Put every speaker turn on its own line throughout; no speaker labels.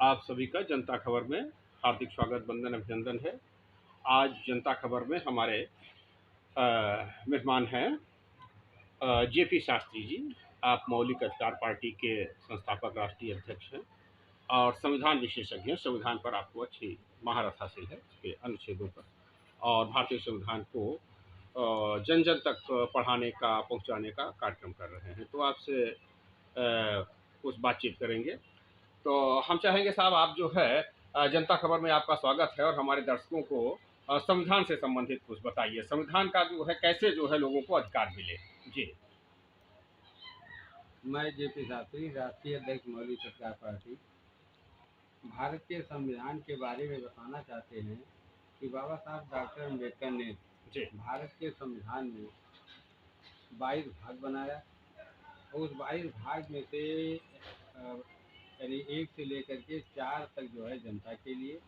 आप सभी का जनता खबर में हार्दिक स्वागत, वंदन, अभिनंदन है। आज जनता खबर में हमारे मेहमान हैं जेपी शास्त्री जी। आप मौलिक अधिकार पार्टी के संस्थापक राष्ट्रीय अध्यक्ष हैं और संविधान विशेषज्ञ हैं। संविधान पर आपको अच्छी महारत हासिल है, उसके अनुच्छेदों पर, और भारतीय संविधान को जन जन तक पढ़ाने का, पहुंचाने का कार्यक्रम कर रहे हैं। तो आपसे कुछ बातचीत करेंगे। तो हम चाहेंगे साहब, आप जो है जनता खबर में आपका स्वागत है, और हमारे दर्शकों को संविधान से संबंधित कुछ बताइए। संविधान का जो है कैसे जो है लोगों को अधिकार मिले। जी।
मैं जेपी शास्त्री, राष्ट्रीय अध्यक्ष मौलिक अधिकार पार्टी। भारत के संविधान के बारे में बताना चाहते हैं कि बाबा साहब डॉक्टर अम्बेडकर ने
जी।
भारत के संविधान में 22 भाग बनाया। और उस 22 भाग में से यानी 1 से लेकर के 4 तक जो है जनता के लिए,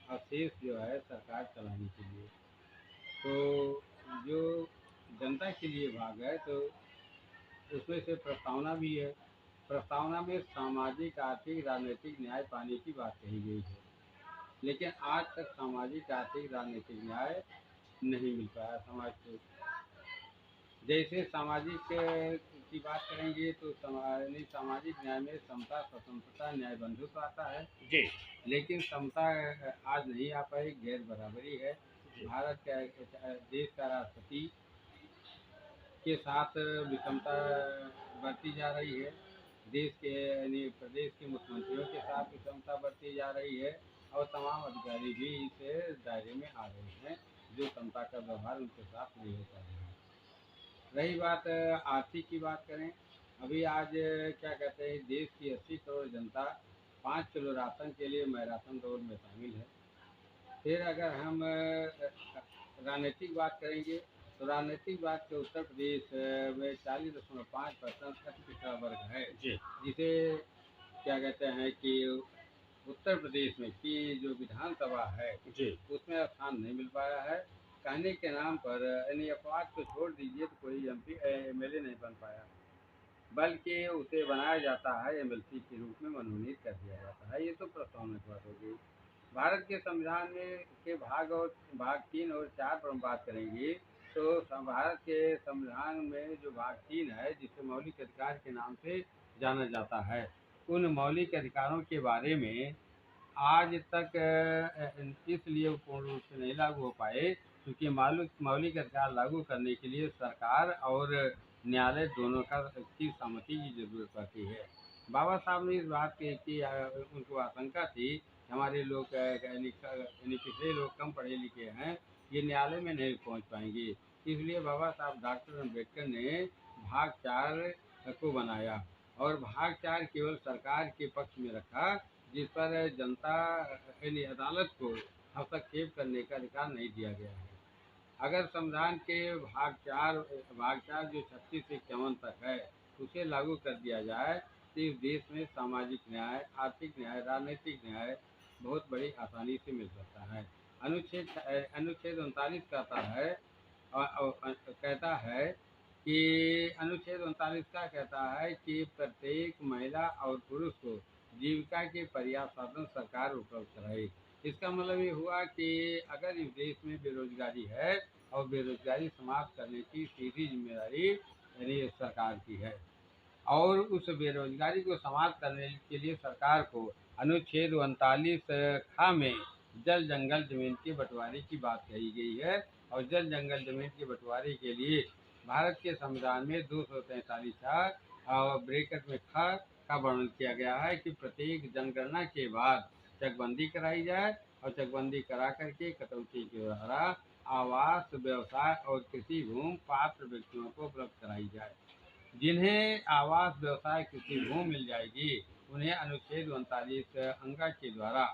और शेष जो है सरकार चलाने के लिए। तो जो जनता के लिए भाग है, तो उसमें से प्रस्तावना भी है। प्रस्तावना में सामाजिक, आर्थिक, राजनीतिक न्याय पाने की बात कही गई है। लेकिन आज तक सामाजिक, आर्थिक, राजनीतिक न्याय नहीं मिल पाया समाज को। जैसे सामाजिक की बात करेंगे तो सामाजिक न्याय में समता, स्वतंत्रता, न्याय बंधुत्व आता है।
जी।
लेकिन समता आज नहीं आ पाई, गैर बराबरी है।
जी।
भारत का देश का राष्ट्रपति के साथ विषमता बढ़ती जा रही है। देश के यानी प्रदेश के मुख्यमंत्रियों के साथ विषमता बढ़ती जा रही है, और तमाम अधिकारी भी इस दायरे में आ रहे हैं जो समता का व्यवहार उनके साथ नहीं हो पा रहा है। रही बात आर्थिक की बात करें, अभी आज क्या कहते हैं, देश की 80 करोड़ जनता 5 किलो राशन के लिए मैराथन दौड़ में शामिल है। फिर अगर हम राजनीतिक बात करेंगे, तो राजनीतिक बात के उत्तर प्रदेश में 40.5% अति पिछड़ा वर्ग है,
जी।
जिसे क्या कहते हैं कि उत्तर प्रदेश में की जो विधानसभा है
जी।
उसमें स्थान नहीं मिल पाया है। कहने के नाम पर यानी अपवाद को छोड़ दीजिए तो कोई एमपी एमएलए नहीं बन पाया, बल्कि उसे बनाया जाता है, एमएलसी के रूप में मनोनीत कर दिया जाता है। ये तो प्रस्तावना की बात हो गई। भारत के संविधान में के भाग 3 और 4 पर हम बात करेंगे, तो भारत के संविधान में जो भाग 3 है, जिसे मौलिक अधिकार के नाम से जाना जाता है, उन मौलिक अधिकारों के बारे में आज तक इसलिए वो पूर्ण रूप से नहीं लागू हो पाए क्योंकि मौलिक अधिकार लागू करने के लिए सरकार और न्यायालय दोनों की सहमति की जरूरत पड़ती है। बाबा साहब ने इस बात की उनको आशंका थी कि हमारे लोग यानी पिछले लोग कम पढ़े लिखे हैं, ये न्यायालय में नहीं पहुंच पाएंगे। इसलिए बाबा साहब डॉक्टर अम्बेडकर ने भाग 4 को बनाया, और भाग 4 केवल सरकार के पक्ष में रखा, जिस पर जनता यानी अदालत को हस्तक्षेप करने का अधिकार नहीं दिया गया है। अगर संविधान के भाग 4 जो 36 से 51 तक है, उसे लागू कर दिया जाए तो इस देश में सामाजिक न्याय, आर्थिक न्याय, राजनीतिक न्याय बहुत बड़ी आसानी से मिल सकता है। अनुच्छेद 39 कहता है कि अनुच्छेद 39 का कहता है कि प्रत्येक महिला और पुरुष को जीविका के पर्याप्त साधन सरकार उपलब्ध कराए। इसका मतलब ये हुआ कि अगर इस देश में बेरोजगारी है, और बेरोजगारी समाप्त करने की सीधी जिम्मेदारी यानी सरकार की है, और उस बेरोजगारी को समाप्त करने के लिए सरकार को अनुच्छेद 39 खा में जल जंगल जमीन के बंटवारे की बात कही गई है। और जल जंगल जमीन के बंटवारे के लिए भारत के संविधान में 243 और ब्रैकेट में ख का वर्णन किया गया है कि प्रत्येक जनगणना के बाद चकबंदी कराई जाए, और चकबंदी करा करके कटौती के द्वारा आवास, व्यवसाय और कृषि भूमि पात्र व्यक्तियों को उपलब्ध कराई जाए। जिन्हें आवास, व्यवसाय, कृषि भूमि मिल जाएगी, उन्हें अनुच्छेद 39 अंगा के द्वारा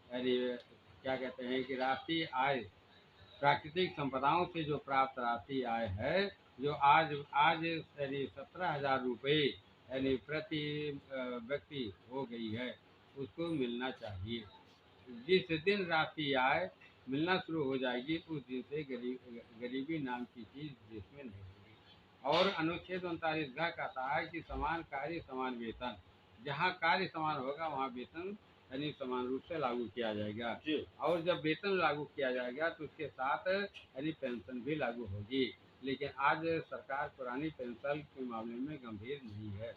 यानी क्या कहते हैं कि राष्ट्रीय आय, प्राकृतिक संपदाओं से जो प्राप्त राष्ट्रीय आय है, जो आज आज यानी 17,000 रुपये यानी प्रति व्यक्ति हो गई है, उसको मिलना चाहिए। जिस दिन राष्ट्रीय आय मिलना शुरू हो जाएगी, उस दिन से गरीबी नाम की चीज़ देश में नहीं होगी। और अनुच्छेद 39 कहता है कि समान कार्य समान वेतन। जहाँ कार्य समान होगा वहाँ वेतन यानी समान रूप से लागू किया जाएगा।
जी।
और जब वेतन लागू किया जाएगा तो उसके साथ यानी पेंशन भी लागू होगी। लेकिन आज सरकार पुरानी पेंशन के मामले में गंभीर नहीं है,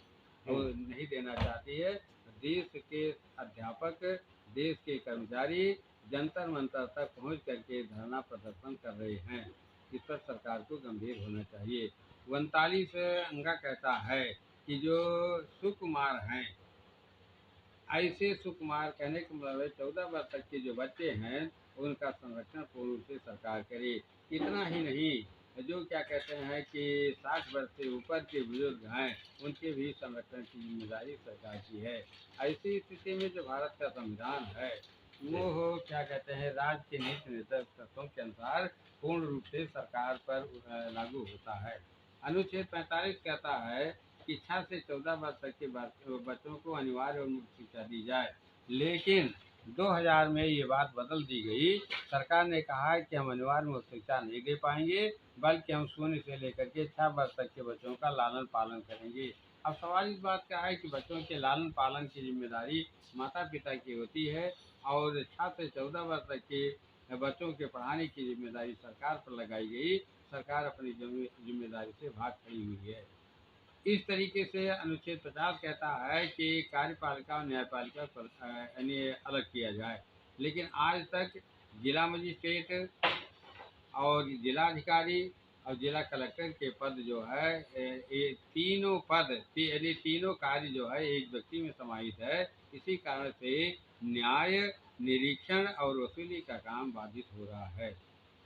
वो
हुँ।
नहीं देना चाहती है। देश के अध्यापक, देश के कर्मचारी जंतर मंतर तक पहुंच करके धरना प्रदर्शन कर रहे हैं। इस पर सरकार को गंभीर होना चाहिए। 39 अंगा कहता है कि जो सुकुमार हैं, ऐसे सुकुमार कहने का मतलब है 14 वर्ष तक के जो बच्चे हैं उनका संरक्षण पूर्ण रूप से सरकार करे। इतना ही नहीं, जो क्या कहते हैं कि 60 वर्ष से ऊपर के बुजुर्ग हैं उनके भी संरक्षण की जिम्मेदारी सरकार की है। ऐसी स्थिति में जो भारत का संविधान है
जी।
वो हो क्या कहते हैं राज्य के नीति निर्देशों के अनुसार पूर्ण रूप से सरकार पर लागू होता है। अनुच्छेद 45 कहता है कि 6 से 14 वर्ष तक के बच्चों को अनिवार्य और मुफ्त शिक्षा दी जाए। लेकिन 2000 में ये बात बदल दी गई। सरकार ने कहा है कि हम अनिवार्य मुफ्त शिक्षा नहीं दे पाएंगे, बल्कि हम शून्य से लेकर के 6 वर्ष तक के बच्चों का लालन पालन करेंगे। अब सवाल इस बात का है कि बच्चों के लालन पालन की जिम्मेदारी माता पिता की होती है और 6 से 14 वर्ष तक के बच्चों के पढ़ाने की जिम्मेदारी सरकार पर लगाई गई। सरकार अपनी जिम्मेदारी से भाग खड़ी हुई है। इस तरीके से अनुच्छेद 50 कहता है कि कार्यपालिका और न्यायपालिका पर यानी अलग किया जाए। लेकिन आज तक जिला मजिस्ट्रेट और जिलाधिकारी और जिला कलेक्टर के पद जो है ये तीनों पद यानी तीनों कार्य जो है एक व्यक्ति में समाहित है। इसी कारण से न्याय, निरीक्षण और वसूली का काम बाधित हो रहा है।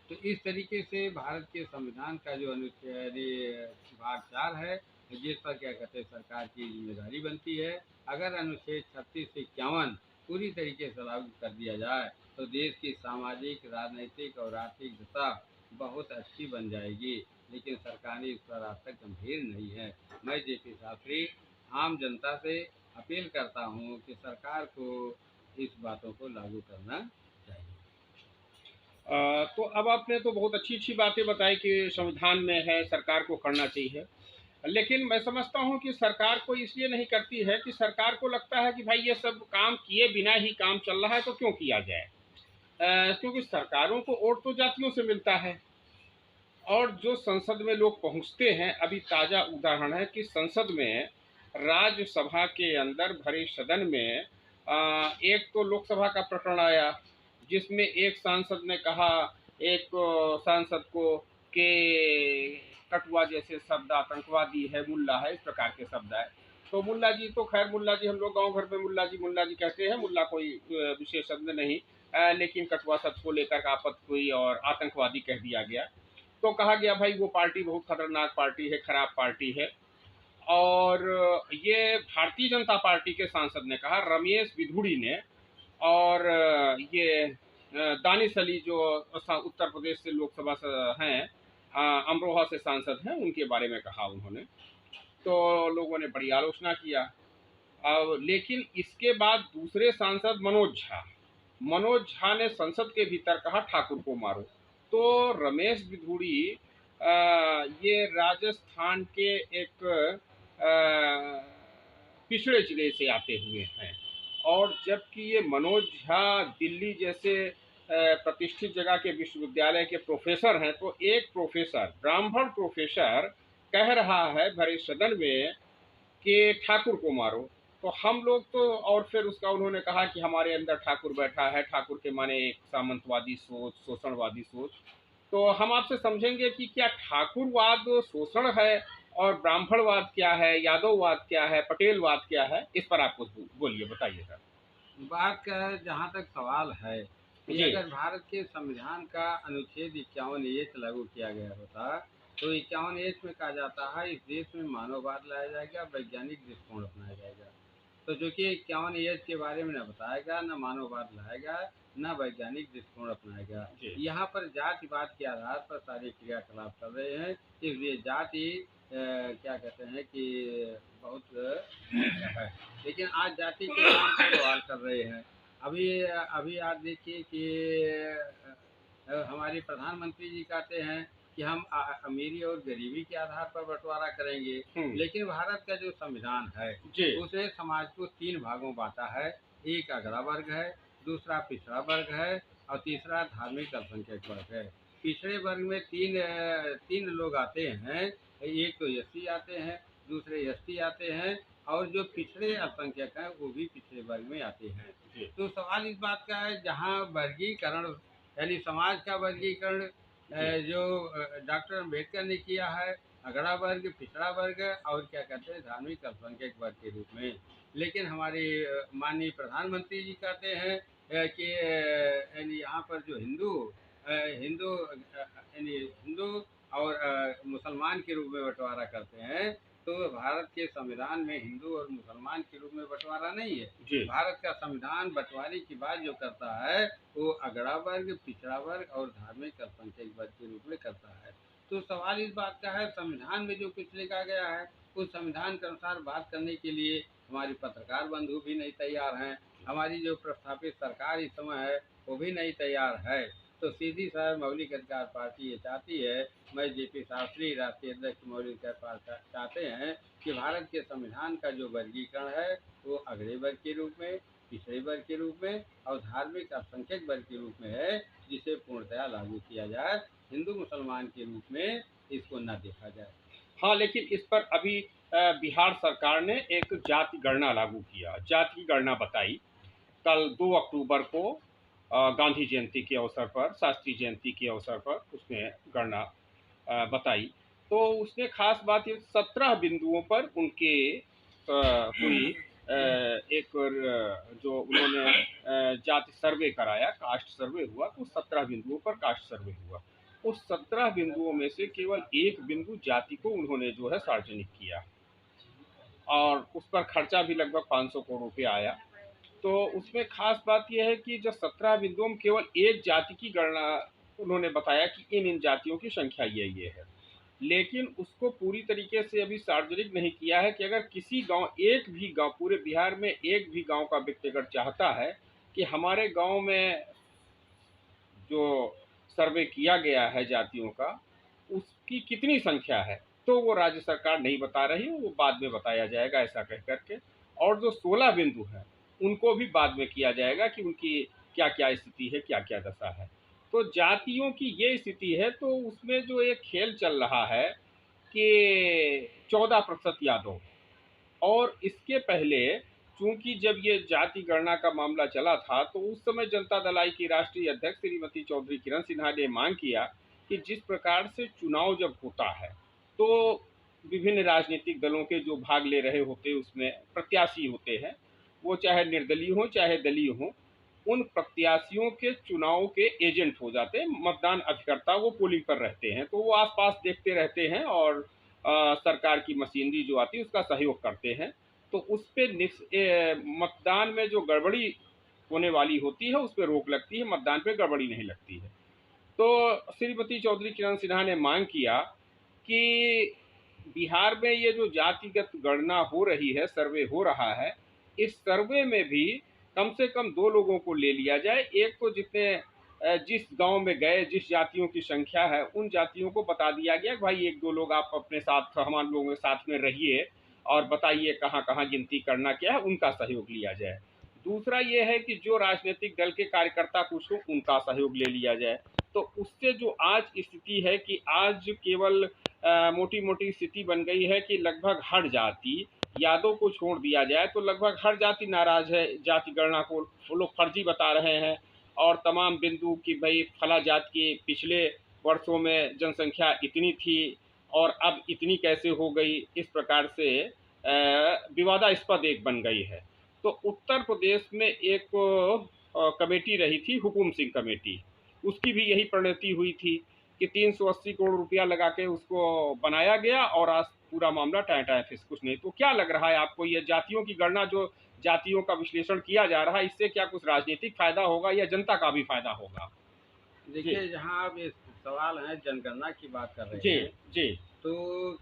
तो इस तरीके से भारत के संविधान का जो अनुच्छेद भाग 4 है जिस पर क्या कहते हैं सरकार की जिम्मेदारी बनती है। अगर अनुच्छेद 36 से 51 पूरी तरीके से लागू कर दिया जाए तो देश की सामाजिक, राजनीतिक और आर्थिक दशा बहुत अच्छी बन जाएगी। लेकिन सरकार इस पर आज तक गंभीर नहीं है। मैं जेपी शास्त्री आम जनता से अपील करता हूँ कि सरकार को इस बातों को लागू करना चाहिए।
तो अब आपने तो बहुत अच्छी-अच्छी बातें बताई कि संविधान में है, सरकार को करना चाहिए। लेकिन मैं समझता हूँ कि सरकार को इसलिए नहीं करती है कि सरकार को लगता है कि भाई ये सब काम किए बिना ही काम चल रहा है तो क्यों किया जाए? क्योंकि सरकारों को वोट तो जातियों से मिलता है और जो संसद में लोग पहुँचते हैं, अभी ताज़ा उदाहरण है कि संसद में राज्यसभा के अंदर भरे सदन में एक तो लोकसभा का प्रकरण आया, जिसमें एक सांसद ने कहा एक सांसद को कि कटुआ जैसे शब्द आतंकवादी है, मुल्ला है, इस प्रकार के शब्द आए। तो मुल्ला जी तो खैर मुल्ला जी हम लोग गाँव घर में मुल्ला जी कहते हैं, मुल्ला कोई विशेष शब्द नहीं। लेकिन कटुआ शब्द को लेकर के आपत्ति हुई और आतंकवादी कह दिया गया। तो कहा गया भाई वो पार्टी बहुत खतरनाक पार्टी है, खराब पार्टी है। और ये भारतीय जनता पार्टी के सांसद ने कहा, रमेश बिधूड़ी ने, और ये दानिश अली जो उत्तर प्रदेश से लोकसभा से हैं, अमरोहा से सांसद हैं, उनके बारे में कहा उन्होंने। तो लोगों ने बड़ी आलोचना किया। अब लेकिन इसके बाद दूसरे सांसद मनोज झा ने संसद के भीतर कहा ठाकुर को मारो। तो रमेश बिधूड़ी ये राजस्थान के एक पिछड़े जिले से आते हुए हैं, और जबकि ये मनोज झा दिल्ली जैसे प्रतिष्ठित जगह के विश्वविद्यालय के प्रोफेसर हैं, तो एक प्रोफेसर, ब्राह्मण प्रोफेसर, कह रहा है भरे सदन में कि ठाकुर को मारो। तो हम लोग तो, और फिर उसका उन्होंने कहा कि हमारे अंदर ठाकुर बैठा है, ठाकुर के माने एक सामंतवादी सोच, शोषणवादी सोच। तो हम आपसे समझेंगे कि क्या ठाकुरवाद शोषण है और ब्राह्मणवाद क्या है, यादववाद क्या है, पटेलवाद क्या है? इस पर आप कुछ बोलिए, बताइएगा।
बात का जहाँ तक सवाल है कि
जी।
अगर भारत के संविधान का अनुच्छेद 51 लागू किया गया होता तो 51 में कहा जाता है इस देश में मानववाद लाया जाएगा, वैज्ञानिक दृष्टिकोण अपनाया जाएगा। तो जो कि 51 के बारे में न बताएगा, न मानववाद लाएगा, न वैज्ञानिक दृष्टिकोण अपनाएगा।
जी।
यहाँ पर जातिवाद के आधार पर सारे क्रियाकलाप कर रहे हैं। इसलिए जाति क्या कहते हैं कि बहुत है। लेकिन आज जाति के नाम पर सवाल कर रहे हैं। अभी अभी आप देखिए कि हमारे प्रधानमंत्री जी कहते हैं कि हम अमीरी और गरीबी के आधार पर बंटवारा करेंगे। लेकिन भारत का जो संविधान है
जी।
उसने समाज को 3 भागों बांटा है। एक अगड़ा वर्ग है, दूसरा पिछड़ा वर्ग है और तीसरा धार्मिक अल्पसंख्यक वर्ग है। पिछड़े वर्ग में तीन लोग आते हैं, एक तो एससी आते हैं, दूसरे एसटी आते हैं और जो पिछड़े अल्पसंख्यक हैं वो भी पिछड़े वर्ग में आते हैं।
जी
तो सवाल इस बात का है, जहाँ वर्गीकरण यानी समाज का वर्गीकरण
जी
जो डॉक्टर अम्बेडकर ने किया है, अगड़ा वर्ग, पिछड़ा वर्ग और क्या कहते हैं धार्मिक अल्पसंख्यक वर्ग के रूप में। लेकिन हमारे माननीय प्रधानमंत्री जी कहते हैं कि यानी यहाँ पर जो हिंदू और मुसलमान के रूप में बंटवारा करते हैं, तो भारत के संविधान में हिंदू और मुसलमान के रूप में बंटवारा नहीं है।
जी
भारत का संविधान बंटवारे की बात जो करता है वो अगड़ा वर्ग, पिछड़ा वर्ग और धार्मिक अल्पसंख्यक वर्ग के रूप में करता है। तो सवाल इस बात का है, संविधान में जो कुछ लिखा गया है उस संविधान के अनुसार बात करने के लिए हमारे पत्रकार बंधु भी नहीं तैयार हैं, हमारी जो प्रस्थापित सरकार इस समय है वो भी नहीं तैयार है। तो सीधी साहब मौलिक अधिकार पार्टी ये चाहती है, मैं जेपी शास्त्री राष्ट्रीय अध्यक्ष मौलिक अधिकार पार्टी चाहते हैं कि भारत के संविधान का जो वर्गीकरण है वो अगड़े वर्ग के रूप में, पिछड़े वर्ग के रूप में और धार्मिक अल्पसंख्यक वर्ग के रूप में है, जिसे पूर्णतया लागू किया जाए, हिंदू मुसलमान के रूप में इसको न देखा जाए।
हाँ, लेकिन इस पर अभी बिहार सरकार ने एक जाति गणना लागू किया, जाति की गणना बताई। कल 2 अक्टूबर को गांधी जयंती के अवसर पर, शास्त्री जयंती के अवसर पर उसने गणना बताई। तो उसने खास बात ये 17 बिंदुओं पर उनके कोई एक जो उन्होंने जाति सर्वे कराया, कास्ट सर्वे हुआ, तो 17 बिंदुओं पर कास्ट सर्वे हुआ। उस 17 बिंदुओं में से केवल एक बिंदु जाति को उन्होंने जो है सार्वजनिक किया और उस पर खर्चा भी लगभग 500 करोड़ रुपया आया। तो उसमें खास बात यह है कि जो 17 बिंदुओं में केवल एक जाति की गणना उन्होंने बताया कि इन जातियों की संख्या ये है, लेकिन उसको पूरी तरीके से अभी सार्वजनिक नहीं किया है कि अगर किसी गांव, एक भी गांव, पूरे बिहार में एक भी गांव का व्यक्ति अगर चाहता है कि हमारे गांव में जो सर्वे किया गया है जातियों का उसकी कितनी संख्या है, तो वो राज्य सरकार नहीं बता रही, वो बाद में बताया जाएगा ऐसा कह करके। और जो 16 बिंदु हैं उनको भी बाद में किया जाएगा कि उनकी क्या क्या स्थिति है, क्या क्या दशा है। तो जातियों की ये स्थिति है, तो उसमें जो एक खेल चल रहा है कि 14% यादव, और इसके पहले चूंकि जब ये जाति गणना का मामला चला था तो उस समय जनता दल आई की राष्ट्रीय अध्यक्ष श्रीमती चौधरी किरण सिन्हा ने मांग किया कि जिस प्रकार से चुनाव जब होता है तो विभिन्न राजनीतिक दलों के जो भाग ले रहे होते उसमें प्रत्याशी होते हैं, वो चाहे निर्दलीय हो चाहे दलीय हो, उन प्रत्याशियों के चुनाव के एजेंट हो जाते हैं, मतदान अभिकर्ता, वो पोलिंग पर रहते हैं, तो वो आसपास देखते रहते हैं और सरकार की मशीनरी जो आती है उसका सहयोग करते हैं। तो उस पे मतदान में जो गड़बड़ी होने वाली होती है उस पर रोक लगती है, मतदान पे गड़बड़ी नहीं लगती है। तो श्रीमती चौधरी किरण सिन्हा ने मांग किया कि बिहार में ये जो जातिगत गणना हो रही है, सर्वे हो रहा है, इस सर्वे में भी कम से कम 2 लोगों को ले लिया जाए। एक तो जिस गांव में गए, जिस जातियों की संख्या है उन जातियों को बता दिया गया कि भाई 1-2 लोग आप अपने साथ, हमारे लोगों के साथ में रहिए और बताइए कहाँ कहाँ गिनती करना क्या है, उनका सहयोग लिया जाए। दूसरा ये है कि जो राजनीतिक दल के कार्यकर्ता कुछ हो उनका सहयोग ले लिया जाए। तो उससे जो आज स्थिति है कि आज केवल मोटी मोटी स्थिति बन गई है कि लगभग हर जाति, यादव को छोड़ दिया जाए तो लगभग हर जाति नाराज है, जाति गणना को वो लोग फर्जी बता रहे हैं और तमाम बिंदु कि भाई फला जाति की पिछले वर्षों में जनसंख्या इतनी थी और अब इतनी कैसे हो गई, इस प्रकार से विवादास्पद एक बन गई है। तो उत्तर प्रदेश में एक कमेटी रही थी, हुकुम सिंह कमेटी, उसकी भी यही परिणति हुई थी कि 380 करोड़ रुपया लगा के उसको बनाया गया और आज पूरा मामला टाए टाए फिस, कुछ नहीं। तो क्या लग रहा है आपको, ये जातियों की गणना, जो जातियों का विश्लेषण किया जा रहा है, इससे क्या कुछ राजनीतिक फायदा होगा या जनता का भी फायदा होगा? जी
देखिए, जहाँ आप ये सवाल है जनगणना की बात कर
जी
रहे हैं,
जी
तो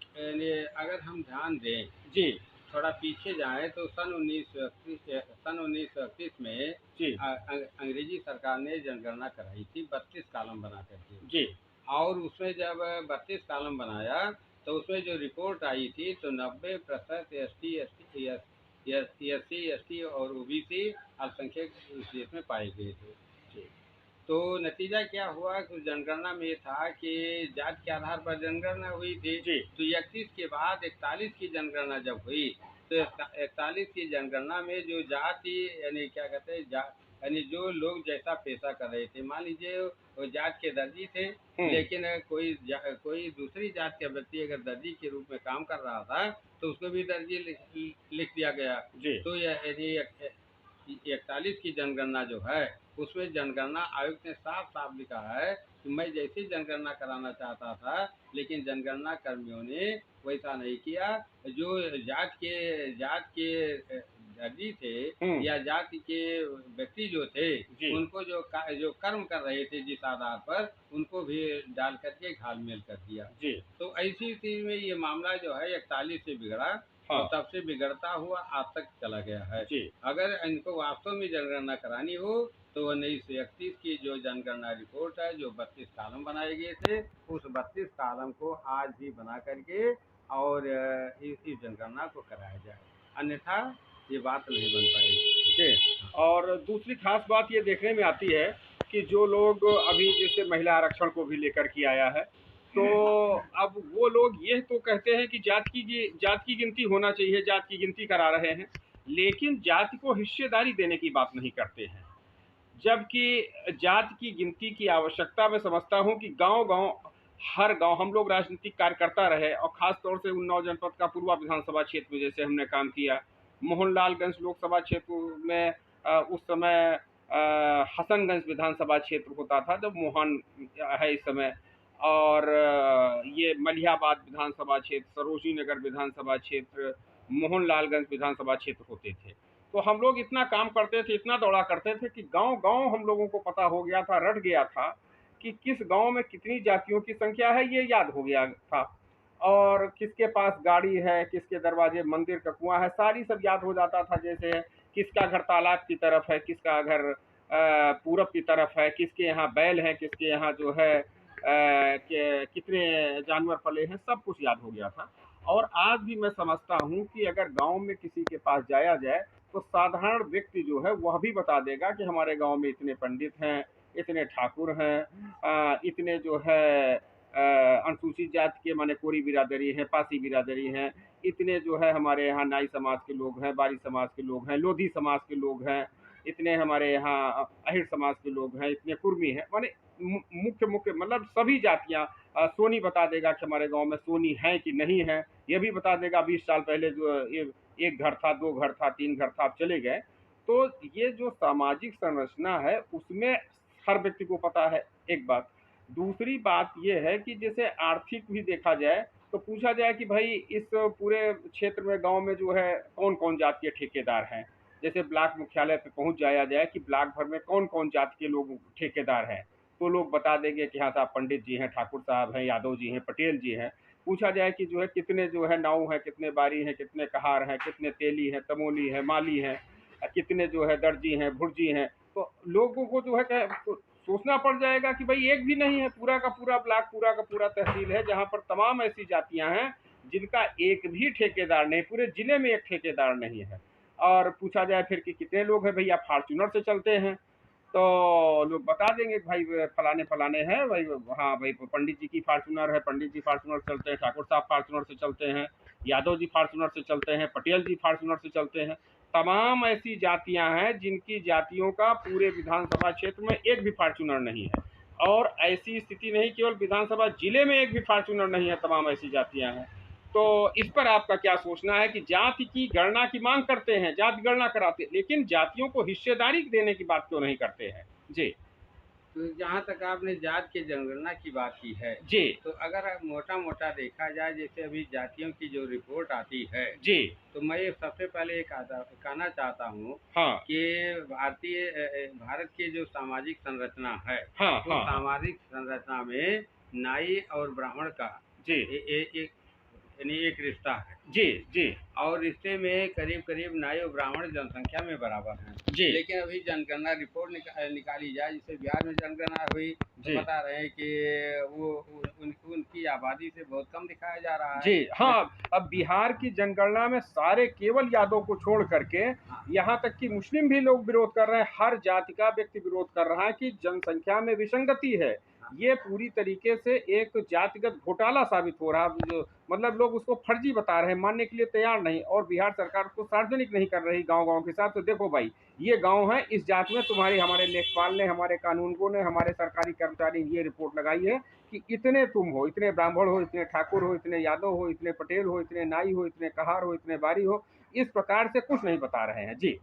अगर हम ध्यान दें,
जी
थोड़ा पीछे जाएं तो सन 1931 में
जी
अंग्रेजी सरकार ने जनगणना कराई थी 32 कॉलम बना करके।
जी
और उसमें जब 32 कॉलम बनाया तो उसमें जो रिपोर्ट आई थी तो 90% एस टी एससी एसटी और ओबीसी अल्पसंख्यक उस देश में पाए गए थे।
जी
तो नतीजा क्या हुआ कि जनगणना में ये था कि जात के आधार पर जनगणना हुई थी।
जी
तो 31 के बाद 41 की जनगणना जब हुई, तो 41 की जनगणना में जो जाति यानी क्या कहते हैं यानी जो लोग जैसा पेशा कर रहे थे, मान लीजिए वो जात के दर्जी थे, लेकिन कोई दूसरी जात का व्यक्ति अगर दर्जी के रूप में काम कर रहा था, तो उसको भी दर्जी लिख दिया गया।
जी
तो यह यानी 41 की जनगणना जो है, उसमें जनगणना आयुक्त ने साफ साफ लिखा है कि मैं जैसी जनगणना कराना चाहता था, लेकिन जनगणना कर्मियों ने वैसा नहीं किया। जो जात के दर्जी थे
हम्म
या जाति के व्यक्ति जो थे,
जी
उनको जो कर्म कर रहे थे जिस आधार पर, उनको भी डाल करके घालमेल कर दिया।
जी
तो ऐसी स्थिति में ये मामला जो है 41 से बिगड़ा, और
हाँ
तब से बिगड़ता हुआ आज तक चला गया है।
जी
अगर इनको वास्तव में जनगणना करानी हो, तो 1931 की जो जनगणना रिपोर्ट है, जो 32 कॉलम बनाए गए थे, उस 32 कॉलम को आज भी बना करके और इस जनगणना को कराया जाए, अन्यथा ये बात नहीं बन पाएगी।
जी और दूसरी खास बात ये देखने में आती है कि जो लोग अभी जैसे महिला आरक्षण को भी लेकर के आया है, तो अब वो लोग ये तो कहते हैं कि जात की गिनती होना चाहिए, जात की गिनती करा रहे हैं, लेकिन जाति को हिस्सेदारी देने की बात नहीं करते हैं। जबकि जात की गिनती की आवश्यकता मैं समझता हूँ कि गांव-गांव, हर गांव हम लोग राजनीतिक कार्यकर्ता रहे और खास तौर से उन्नाव जनपद का पूर्वा विधानसभा क्षेत्र में जैसे हमने काम किया, मोहनलालगंज लोकसभा क्षेत्र में उस समय हसनगंज विधानसभा क्षेत्र होता था जब मोहन है इस समय, और ये मलिहाबाद विधानसभा क्षेत्र, सरोजनी नगर विधानसभा क्षेत्र, मोहनलालगंज विधानसभा क्षेत्र होते थे। तो हम लोग इतना काम करते थे, इतना दौड़ा करते थे कि गांव-गांव हम लोगों को पता हो गया था, रट गया था कि किस गांव में कितनी जातियों की संख्या है, ये याद हो गया था। और किसके पास गाड़ी है, किसके दरवाजे मंदिर का कुआं है, सारी सब याद हो जाता था। जैसे किसका घर तालाब की तरफ है, किसका घर पूरब की तरफ है, किसके यहाँ बैल है, किसके यहाँ जो है कितने जानवर पले हैं, सब कुछ याद हो गया था। और आज भी मैं समझता हूँ कि अगर गांव में किसी के पास जाया जाए, तो साधारण व्यक्ति जो है वह भी बता देगा कि हमारे गांव में इतने पंडित हैं, इतने ठाकुर हैं, इतने जो है अनुसूचित जाति के माने कोरी बिरादरी है, पासी बिरादरी हैं, इतने जो है हमारे यहाँ नाई समाज के लोग हैं, बारी समाज के लोग हैं, लोधी समाज के लोग हैं, इतने हमारे यहाँ अहिर समाज के लोग हैं, इतने कुर्मी हैं, माने मुख्य मुख्य मतलब सभी जातियाँ। सोनी बता देगा कि हमारे गांव में सोनी है कि नहीं है, ये भी बता देगा। 20 साल पहले जो एक घर था, दो घर था, तीन घर था, अब चले गए। तो ये जो सामाजिक संरचना है उसमें हर व्यक्ति को पता है, एक बात। दूसरी बात ये है कि जैसे आर्थिक भी देखा जाए, तो पूछा जाए कि भाई इस पूरे क्षेत्र में गांव में जो है कौन कौन जाति के ठेकेदार हैं। जैसे ब्लॉक मुख्यालय पे पहुंच जाया जाए कि ब्लॉक भर में कौन कौन जाति के लोग ठेकेदार हैं, तो लोग बता देंगे कि हाँ साहब पंडित जी हैं, ठाकुर साहब हैं, यादव जी हैं, पटेल जी हैं। पूछा जाए कि जो है कितने जो है नाऊ हैं, कितने बारी हैं, कितने कहार हैं, कितने तेली हैं, तमोली हैं, माली हैं, कितने जो है दर्जी हैं, भुर्जी हैं, तो लोगों को जो है तो सोचना पड़ जाएगा कि भाई एक भी नहीं है, पूरा का पूरा ब्लॉक, पूरा का पूरा तहसील है जहाँ पर तमाम ऐसी जातियाँ हैं जिनका एक भी ठेकेदार नहीं, पूरे जिले में एक ठेकेदार नहीं है। और पूछा जाए फिर कि कितने लोग हैं, भैया फॉर्चूनर से चलते हैं, तो लोग बता देंगे कि भाई फलाने फलाने हैं भाई, हाँ भाई पंडित जी की फार्चूनर है, पंडित जी फार्चूनर से चलते हैं, ठाकुर साहब फार्चूनर से चलते हैं, यादव जी फार्चूनर से चलते हैं, पटेल जी फार्चूनर से चलते हैं। तमाम ऐसी जातियां हैं जिनकी जातियों का पूरे विधानसभा क्षेत्र में एक भी फार्चूनर नहीं है। और ऐसी स्थिति नहीं, केवल विधानसभा जिले में एक भी फार्चूनर नहीं है, तमाम ऐसी जातियां हैं। तो इस पर आपका क्या सोचना है कि जाति की गणना की मांग करते हैं, जाति गणना कराते हैं, लेकिन जातियों को हिस्सेदारी देने की बात क्यों नहीं करते हैं? जी
तो जहाँ तक आपने जात के जनगणना की बात की है,
जी
तो अगर मोटा मोटा देखा जाए, जैसे अभी जातियों की जो रिपोर्ट आती है,
जी
तो मैं ये सबसे पहले एक कहना चाहता हूँ
हाँ
कि भारत की जो सामाजिक संरचना है,
हाँ
तो
हाँ हाँ
सामाजिक संरचना में नाई और ब्राह्मण का
जी
एक यानी एक रिश्ता है,
जी जी
और रिश्ते में करीब करीब नाई और ब्राह्मण जनसंख्या में बराबर हैं।
जी
लेकिन अभी जनगणना रिपोर्ट निकाली जाए, जैसे बिहार में जनगणना हुई तो
जी
बता रहे हैं कि वो उनकी आबादी से बहुत कम दिखाया जा रहा है।
जी हाँ।
लेकिन
अब बिहार की जनगणना में सारे केवल यादव को छोड़ करके
हाँ,
यहाँ तक कि मुस्लिम भी लोग विरोध कर रहे हैं, हर जाति का व्यक्ति विरोध कर रहा है कि जनसंख्या में विसंगति है। ये पूरी तरीके से एक जातिगत घोटाला साबित हो रहा है, मतलब लोग उसको फर्जी बता रहे हैं, मानने के लिए तैयार नहीं, और बिहार सरकार उसको सार्वजनिक नहीं कर रही गांव गांव के साथ। तो देखो भाई, ये गांव है, इस जात में तुम्हारी, हमारे लेखपाल ने, हमारे कानूनगो ने, हमारे सरकारी कर्मचारी ने ये रिपोर्ट लगाई है कि इतने तुम हो, इतने ब्राह्मण हो, इतने ठाकुर हो, इतने यादव हो, इतने पटेल हो, इतने नाई हो, इतने कहार हो, इतने बारी हो। इस प्रकार से कुछ नहीं बता रहे हैं जी।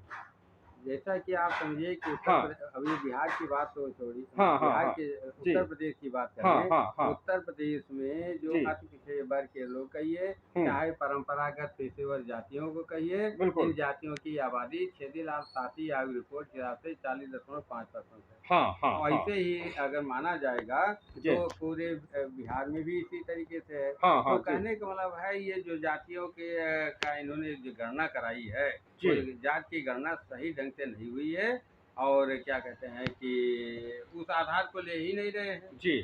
जैसा कि आप समझिए कि
हाँ
अभी बिहार की बात तो छोड़ी,
हाँ हाँ
बिहार
हाँ
के
जी
उत्तर प्रदेश की बात
हाँ
करें।
हाँ हाँ
उत्तर प्रदेश में जो
जी
अति पिछड़े वर्ग के लोग कहिए,
हम्म
चाहे परंपरागत पेशेवर जातियों को कहिए, इन
बिल्कुल
जातियों की आबादी छेदीलाल साथी आयोग रिपोर्ट के हिसाब से 40.5% है।
हाँ हाँ
और
हाँ
ऐसे ही अगर माना जाएगा
जी
तो पूरे बिहार में भी इसी तरीके से है।
हाँ
तो
हाँ जी
कहने का मतलब है, ये जो जातियों के का इन्होंने जो गणना कराई है,
जी
वो जात की गणना सही ढंग से नहीं हुई है, और क्या कहते हैं कि उस आधार को ले ही नहीं रहे हैं।
जी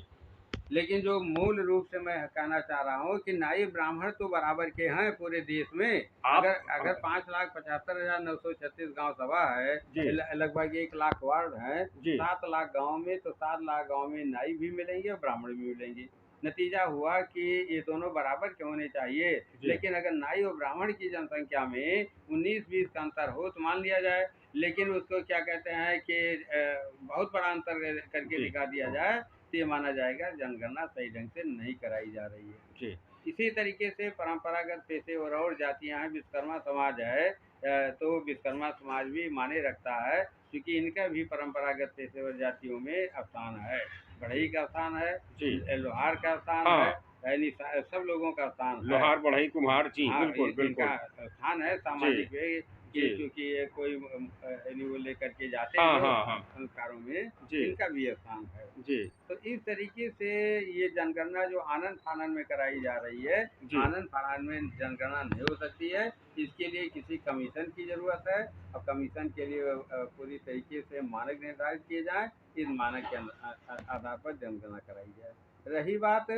लेकिन जो मूल रूप से मैं कहना चाह रहा हूँ कि नाई ब्राह्मण तो बराबर के हैं पूरे देश में।
आप
अगर अगर 5,75,936 गांव सभा है,
जी
लगभग 1 लाख वार्ड हैं,
जी
7 लाख गांव में, तो 7 लाख गांव में नाई भी मिलेंगे और ब्राह्मण भी मिलेंगे। नतीजा हुआ कि ये दोनों बराबर के होने चाहिए।
जी
लेकिन अगर नाई और ब्राह्मण की जनसंख्या में 19-20 का अंतर हो तो मान लिया जाए, लेकिन उसको क्या कहते हैं कि बहुत बड़ा अंतर करके
जी
दिखा दिया जाए, तो ये माना जाएगा जनगणना सही ढंग से नहीं कराई जा रही है।
जी
इसी तरीके से परंपरागत पेशेवर और जातियां हैं, विश्वकर्मा समाज है, तो विश्वकर्मा समाज भी माने रखता है, क्योंकि इनका भी परंपरागत पेशेवर जातियों में स्थान है। बढ़ई का स्थान है,
जी
लोहार का स्थान है,
हाँ,
यानी सब लोगों का स्थान है।
लोहार बढ़ई कुम्हार जी,
हाँ,
बिल्कुल
इनका
बिल्कुल
स्थान है
जी
सामाजिक में, कि
जी
चूंकि ये कोई यानी वो लेकर के जाते हैं
हाँ
जो
हाँ हाँ
संस्कारों में,
जी
इनका भी स्थान है।
जी
तो इस तरीके से ये जनगणना जो आनन फानन में कराई जा रही है,
जी
आनन फानन में जनगणना नहीं हो सकती है। इसके लिए किसी कमीशन की ज़रूरत है, और कमीशन के लिए पूरी तरीके से मानक निर्धारित किए जाएँ, इस मानक के आधार पर जनगणना कराई जाए। रही बात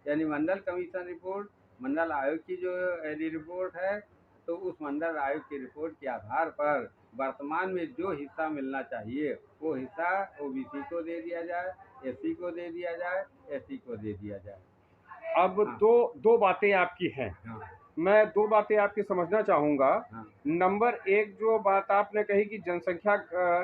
यानी मंडल कमीशन रिपोर्ट, मंडल आयोग की जो यदि रिपोर्ट है, तो उस मंडल आयोग की रिपोर्ट के आधार पर वर्तमान में जो हिस्सा मिलना चाहिए, वो हिस्सा ओबीसी को दे दिया जाए, एससी को दे दिया जाए, एसटी को दे दिया जाए।
अब
हाँ,
दो दो बातें आपकी हैं,
हाँ,
मैं दो बातें आपकी समझना चाहूँगा।
हाँ,
नंबर एक, जो बात आपने कही कि जनसंख्या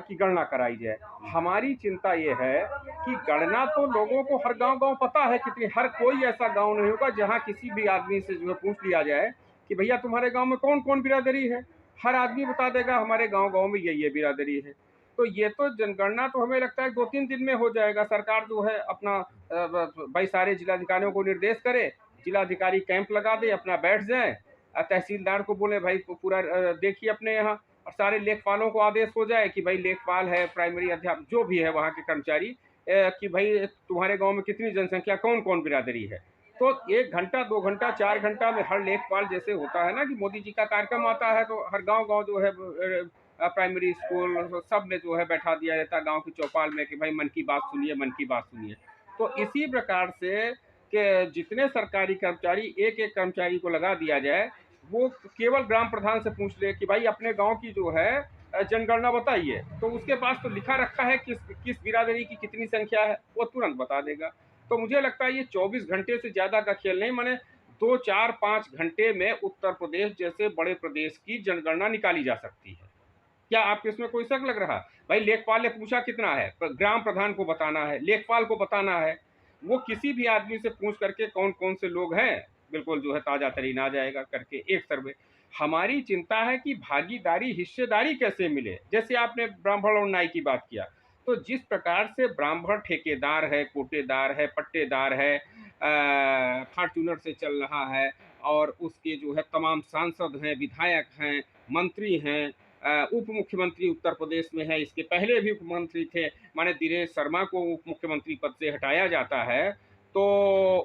की गणना कराई जाए, हमारी चिंता ये है कि गणना तो लोगों को हर गांव-गांव पता है कितनी, हर कोई ऐसा गांव नहीं होगा जहां किसी भी आदमी से जो है पूछ लिया जाए कि भैया तुम्हारे गांव में कौन-कौन बिरादरी है, हर आदमी बता देगा हमारे गांव-गांव में ये बिरादरी है। तो ये तो जनगणना तो हमें लगता है 2-3 दिन में हो जाएगा। सरकार जो है अपना भाई सारे जिलाधिकारियों को निर्देश करे, जिलाधिकारी कैंप लगा दे, अपना बैठ जाए, तहसीलदार को बोले भाई पूरा देखिए अपने यहाँ, और सारे लेखपालों को आदेश हो जाए कि भाई लेखपाल है, प्राइमरी अध्यापक जो भी है वहाँ के कर्मचारी, कि भाई तुम्हारे गांव में कितनी जनसंख्या, कौन कौन बिरादरी है। तो 1 घंटा 2 घंटा 4 घंटा में हर लेखपाल, जैसे होता है ना कि मोदी जी का कार्यक्रम आता है तो हर गांव गांव जो है प्राइमरी स्कूल सब में जो है बैठा दिया जाता है गांव की चौपाल में कि भाई मन की बात सुनिए, मन की बात सुनिए। तो इसी प्रकार से कि जितने सरकारी कर्मचारी, एक एक कर्मचारी को लगा दिया जाए, वो केवल ग्राम प्रधान से पूछ ले कि भाई अपने गांव की जो है जनगणना बताइए, तो उसके पास तो लिखा रखा है किस किस बिरादरी की कितनी संख्या है, वो तुरंत बता देगा। तो मुझे लगता है ये 24 घंटे से ज़्यादा का खेल नहीं, माने 2 4 5 घंटे में उत्तर प्रदेश जैसे बड़े प्रदेश की जनगणना निकाली जा सकती है। क्या आपको इसमें कोई शक लग रहा? भाई लेखपाल ने पूछा कितना है, ग्राम प्रधान को बताना है, लेखपाल को बताना है, वो किसी भी आदमी से पूछ करके कौन कौन से लोग हैं, बिल्कुल जो है ताज़ा तरीन आ जाएगा करके एक सर्वे। हमारी चिंता है कि भागीदारी, हिस्सेदारी कैसे मिले। जैसे आपने ब्राह्मण और नाई की बात किया, तो जिस प्रकार से ब्राह्मण ठेकेदार है, कोटेदार है, पट्टेदार है, फॉर्चूनर से चल रहा है, और उसके जो है तमाम सांसद हैं, विधायक हैं, मंत्री हैं, उप मुख्यमंत्री उत्तर प्रदेश में है, इसके पहले भी उप मंत्री थे, माने दिनेश शर्मा को उप मुख्यमंत्री पद से हटाया जाता है, तो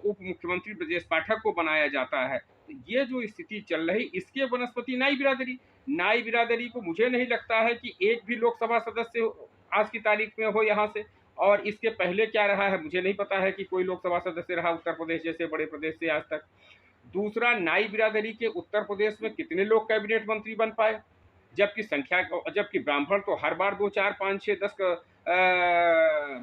उप मुख्यमंत्री ब्रजेश पाठक को बनाया जाता है। तो ये जो स्थिति चल रही, इसके वनस्पति नाई बिरादरी को मुझे नहीं लगता है कि एक भी लोकसभा सदस्य आज की तारीख में हो यहाँ से। और इसके पहले क्या रहा है मुझे नहीं पता है कि कोई लोकसभा सदस्य रहा उत्तर प्रदेश जैसे बड़े प्रदेश से आज तक। दूसरा, नाई बिरादरी के उत्तर प्रदेश में कितने लोग कैबिनेट मंत्री बन पाए, जबकि ब्राह्मण तो हर बार 2 4 5 6 10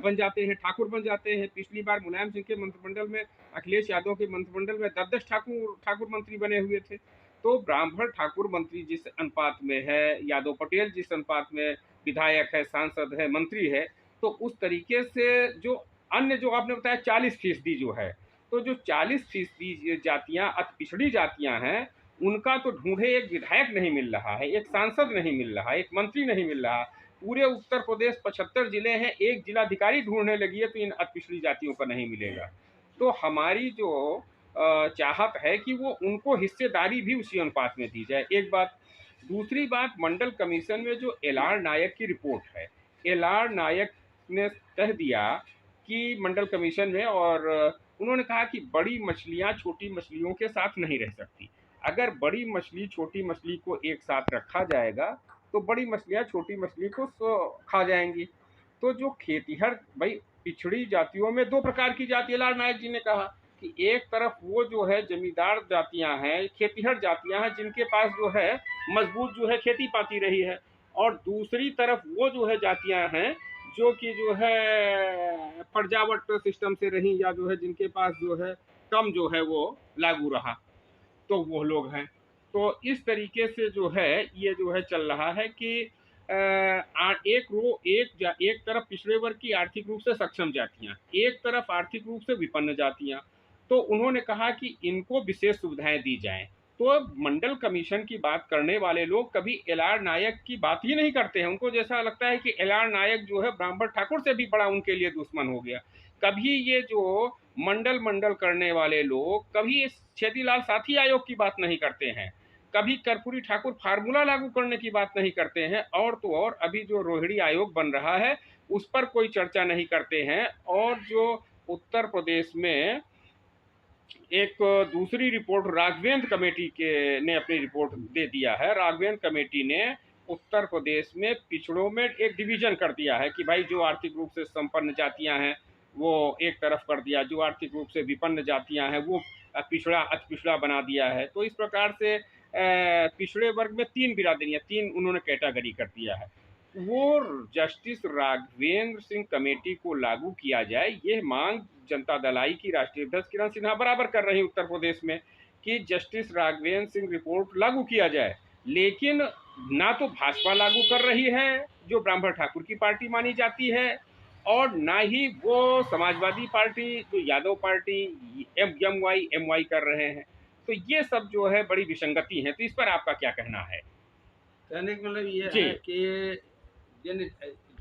बन जाते हैं, ठाकुर बन जाते हैं। पिछली बार मुलायम सिंह के मंत्रिमंडल में, अखिलेश यादव के मंत्रिमंडल में 10 ठाकुर मंत्री बने हुए थे। तो ब्राह्मण ठाकुर मंत्री जिस अनुपात में है, यादव पटेल जिस अनुपात में विधायक है, सांसद है, मंत्री है, तो उस तरीके से जो अन्य जो आपने बताया 40% जो है, तो जो 40% जातियां अति पिछड़ी जातियां हैं, उनका तो ढूंढे एक विधायक नहीं मिल रहा है, एक सांसद नहीं मिल रहा, एक मंत्री नहीं मिल रहा। पूरे उत्तर प्रदेश 75 जिले हैं, एक जिलाधिकारी ढूंढने लगी है तो इन अति पिछड़ी जातियों का नहीं मिलेगा। तो हमारी जो चाहत है कि वो उनको हिस्सेदारी भी उसी अनुपात में दी जाए, एक बात। दूसरी बात, मंडल कमीशन में जो एल.आर. नायक की रिपोर्ट है, एल.आर. नायक ने कह दिया कि मंडल कमीशन में, और उन्होंने कहा कि बड़ी मछलियां छोटी मछलियों के साथ नहीं रह सकती। अगर बड़ी मछली छोटी मछली को एक साथ रखा जाएगा तो बड़ी मछलियां छोटी मछली को खा जाएंगी। तो जो खेतीहर भाई, पिछड़ी जातियों में 2 प्रकार की जाति, एल.आर. नायक जी ने कहा कि एक तरफ वो जो है जमींदार जातियां हैं, खेतीहर जातियां हैं, जिनके पास जो है मजबूत जो है खेती पाती रही है, और दूसरी तरफ वो जो है जातियां हैं जो कि जो है प्रजावट सिस्टम से रही, या जो है जिनके पास जो है कम जो है वो लागू रहा, तो वो लोग हैं। तो इस तरीके से जो है ये जो है चल रहा है कि एक तरफ पिछड़े वर्ग की आर्थिक रूप से सक्षम जातियां, एक तरफ आर्थिक रूप से विपन्न जातियां। तो उन्होंने कहा कि इनको विशेष सुविधाएं दी जाएं। तो मंडल कमीशन की बात करने वाले लोग कभी एल.आर. नायक की बात ही नहीं करते हैं। उनको जैसा लगता है कि एल.आर. नायक जो है ब्राह्मण ठाकुर से भी बड़ा उनके लिए दुश्मन हो गया। कभी ये जो मंडल करने वाले लोग कभी इस छेदीलाल साथी आयोग की बात नहीं करते हैं, कभी कर्पूरी ठाकुर फार्मूला लागू करने की बात नहीं करते हैं, और तो और अभी जो रोहिणी आयोग बन रहा है उस पर कोई चर्चा नहीं करते हैं। और जो उत्तर प्रदेश में एक दूसरी रिपोर्ट राघवेंद्र कमेटी के ने अपनी रिपोर्ट दे दिया है। राघवेंद्र कमेटी ने उत्तर प्रदेश में पिछड़ों में एक डिवीजन कर दिया है कि भाई जो आर्थिक रूप से संपन्न जातियां हैं वो एक तरफ कर दिया, जो आर्थिक रूप से विपन्न जातियां हैं वो अति पिछड़ा बना दिया है। तो इस प्रकार से पिछड़े वर्ग में 3 बिरादरियां, 3 उन्होंने कैटेगरी कर दिया है। वो जस्टिस राघवेंद्र सिंह कमेटी को लागू किया जाए, ये मांग जनता दल आई की राष्ट्रीय अध्यक्ष किरण सिन्हा बराबर कर रही उत्तर प्रदेश में कि जस्टिस राघवेंद्र सिंह रिपोर्ट लागू किया जाए। लेकिन ना तो भाजपा लागू कर रही है जो ब्राह्मण ठाकुर की पार्टी मानी जाती है, और ना ही वो समाजवादी पार्टी जो यादव पार्टी एम वाई कर रहे हैं। तो ये सब जो है बड़ी विसंगति है। तो इस पर आपका क्या कहना है?
कहने का मतलब ये
जी
है कि जिन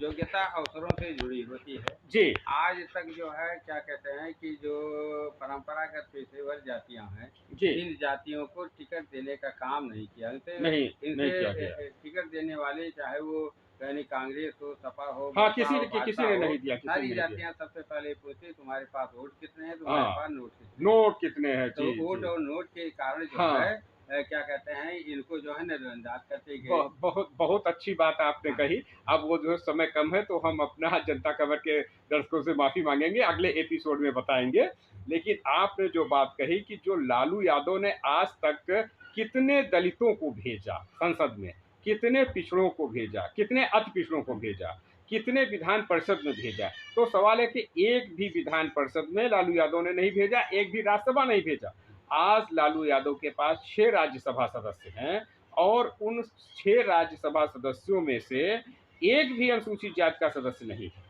योग्यता अवसरों से जुड़ी होती है,
जी
आज तक जो है क्या कहते हैं कि जो परंपरागत पेशेवर जातियां हैं,
जी
इन जातियों को टिकट देने का काम नहीं किया।
नहीं किया गया।
टिकट देने वाले चाहे वो यानी कांग्रेस हो, सपा हो,
हाँ,
बसपा हो,
किसी
भाजपा
ने
हो,
नहीं दिया, किसी ने
सारी
नहीं दिया।
जातियां सबसे पहले पूछती तुम्हारे पास वोट कितने हैं, तुम्हारे
हाँ,
पास नोट कितने हैं।
नोट कितने हैं?
तो
जी
वोट
जी।
और नोट के कारण जो
हाँ,
है क्या कहते हैं इनको जो है नजरअंदाज करते गए।
बहुत बहुत अच्छी बात आपने
हाँ,
कही। अब वो जो समय कम है तो हम अपना जनता खबर के दर्शकों से माफी मांगेंगे, अगले एपिसोड में बताएंगे। लेकिन आपने जो बात कही कि जो लालू यादव ने आज तक कितने दलितों को भेजा संसद में, कितने पिछड़ों को भेजा, कितने अति पिछड़ों को भेजा, कितने विधान परिषद में भेजा, तो सवाल है कि एक भी विधान परिषद में लालू यादव ने नहीं भेजा, एक भी राज्यसभा नहीं भेजा। आज लालू यादव के पास 6 राज्यसभा सदस्य हैं, और उन 6 राज्यसभा सदस्यों में से एक भी अनुसूचित जाति का सदस्य नहीं है।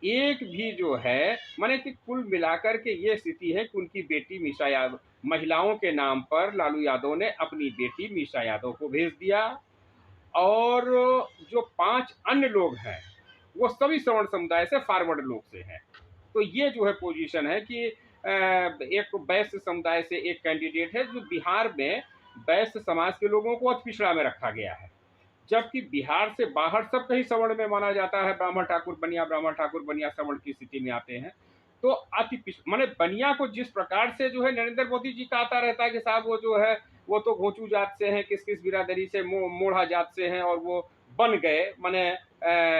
एक भी जो है, माने कि कुल मिलाकर के ये स्थिति है कि उनकी बेटी मीशा यादव, महिलाओं के नाम पर लालू यादव ने अपनी बेटी मीशा यादव को भेज दिया, और जो 5 अन्य लोग हैं वो सभी सवर्ण समुदाय से फॉरवर्ड लोग से हैं। तो ये जो है पोजीशन है कि एक वैश्य समुदाय से एक कैंडिडेट है, जो बिहार में वैश्य समाज के लोगों को अति पिछड़ा में रखा गया है, जबकि बिहार से बाहर सब कहीं सवर्ण में माना जाता है, ब्राह्मण ठाकुर बनिया सवर्ण की स्थिति में आते हैं। तो माने बनिया को जिस प्रकार से जो है नरेंद्र मोदी जी का आता रहता है कि साहब वो जो है वो तो घोंचू जात से हैं, किस किस बिरादरी से, मोढ़ा जात से हैं, और वो बन गए, माने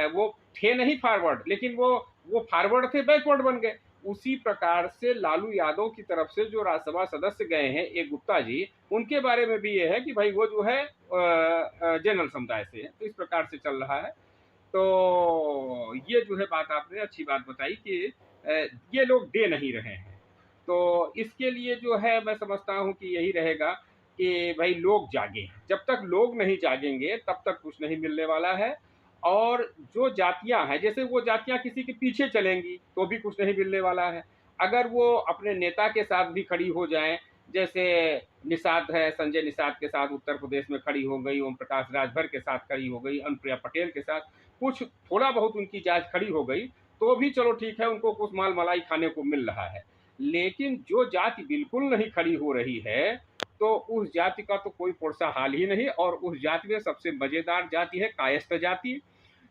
वो थे नहीं फॉरवर्ड, लेकिन वो फॉरवर्ड थे, बैकवर्ड बन गए। उसी प्रकार से लालू यादव की तरफ से जो राज्यसभा सदस्य गए हैं, एक गुप्ता जी, उनके बारे में भी ये है कि भाई वो जो है जनरल समुदाय से है। तो इस प्रकार से चल रहा है। तो ये जो है बात आपने अच्छी बात बताई कि ये लोग दे नहीं रहे हैं। तो इसके लिए जो है मैं समझता हूँ कि यही रहेगा कि भाई लोग जागे। जब तक लोग नहीं जागेंगे तब तक कुछ नहीं मिलने वाला है। और जो जातियां हैं, जैसे वो जातियां किसी के पीछे चलेंगी तो भी कुछ नहीं मिलने वाला है। अगर वो अपने नेता के साथ भी खड़ी हो जाएं, जैसे निषाद है, संजय निषाद के साथ उत्तर प्रदेश में खड़ी हो गई, ओम प्रकाश राजभर के साथ खड़ी हो गई, अनुप्रिया पटेल के साथ कुछ थोड़ा बहुत उनकी जांच खड़ी हो गई, तो भी चलो ठीक है, उनको कुछ माल मलाई खाने को मिल रहा है। लेकिन जो जाति बिल्कुल नहीं खड़ी हो रही है, तो उस जाति का तो कोई पुरसा हाल ही नहीं। और उस जाति में सबसे मजेदार जाति है कायस्थ जाति।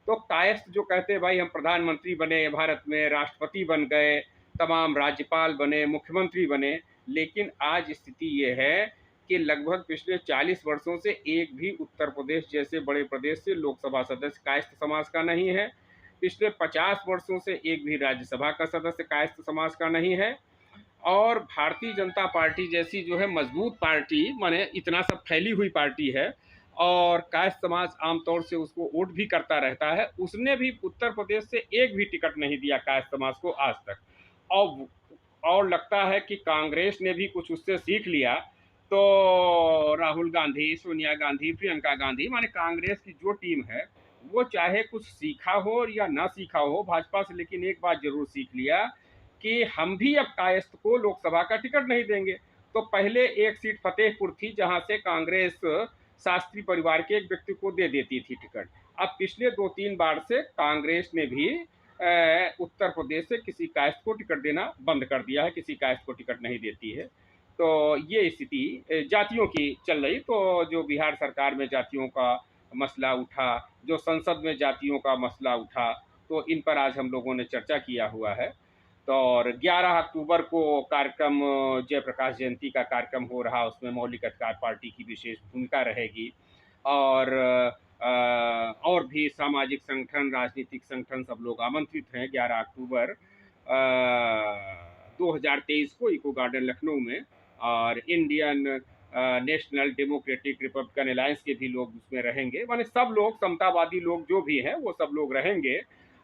तो कायस्थ जो कहते हैं भाई हम प्रधानमंत्री बने, भारत में राष्ट्रपति बन गए, तमाम राज्यपाल बने, मुख्यमंत्री बने, लेकिन आज स्थिति ये है कि लगभग पिछले 40 वर्षों से एक भी उत्तर प्रदेश जैसे बड़े प्रदेश से लोकसभा सदस्य कायस्थ समाज का नहीं है। पिछले 50 वर्षों से एक भी राज्यसभा का सदस्य कायस्थ समाज का नहीं है। और भारतीय जनता पार्टी जैसी जो है मजबूत पार्टी, माने इतना सब फैली हुई पार्टी है, और कायस्थ समाज आमतौर से उसको वोट भी करता रहता है, उसने भी उत्तर प्रदेश से एक भी टिकट नहीं दिया कायस्थ समाज को आज तक। और और लगता है कि कांग्रेस ने भी कुछ उससे सीख लिया। तो राहुल गांधी, सोनिया गांधी, प्रियंका गांधी, माने कांग्रेस की जो टीम है, वो चाहे कुछ सीखा हो या ना सीखा हो भाजपा से, लेकिन एक बात जरूर सीख लिया कि हम भी अब कायस्थ को लोकसभा का टिकट नहीं देंगे। तो पहले एक सीट फतेहपुर थी जहां से कांग्रेस शास्त्री परिवार के एक व्यक्ति को दे देती थी टिकट। अब पिछले 2-3 बार से कांग्रेस ने भी उत्तर प्रदेश से किसी कायस्थ को टिकट देना बंद कर दिया है, किसी कायस्थ को टिकट नहीं देती है। तो ये स्थिति जातियों की चल रही। तो जो बिहार सरकार में जातियों का मसला उठा, जो संसद में जातियों का मसला उठा, तो इन पर आज हम लोगों ने चर्चा किया हुआ है। तो और 11 अक्टूबर को कार्यक्रम, जयप्रकाश जयंती का कार्यक्रम हो रहा, उसमें मौलिक अधिकार पार्टी की विशेष भूमिका रहेगी। और और भी सामाजिक संगठन, राजनीतिक संगठन सब लोग आमंत्रित हैं 11 अक्टूबर 2023 को इको गार्डन लखनऊ में। और Indian national democratic Republican alliance के भी लोग उसमें रहेंगे, माने सब लोग, समतावादी लोग जो भी हैं वो सब लोग रहेंगे।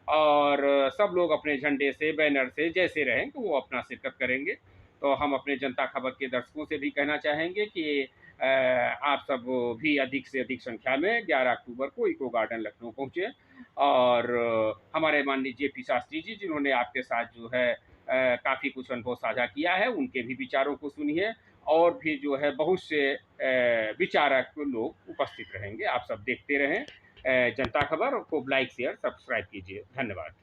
और सब लोग अपने झंडे से, बैनर से जैसे रहें तो वो अपना शिरकत करेंगे। तो हम अपने जनता खबर के दर्शकों से भी कहना चाहेंगे कि आप सब भी अधिक से अधिक संख्या में 11 अक्टूबर को इको गार्डन लखनऊ पहुँचे। और हमारे माननीय जेपी शास्त्री जी, जिन्होंने आपके साथ जो है काफ़ी कुछ अनुभव साझा किया है, उनके भी विचारों को सुनिए। और भी जो है बहुत से विचारक लोग उपस्थित रहेंगे। आप सब देखते रहें जनता खबर को, लाइक शेयर सब्सक्राइब कीजिए। धन्यवाद।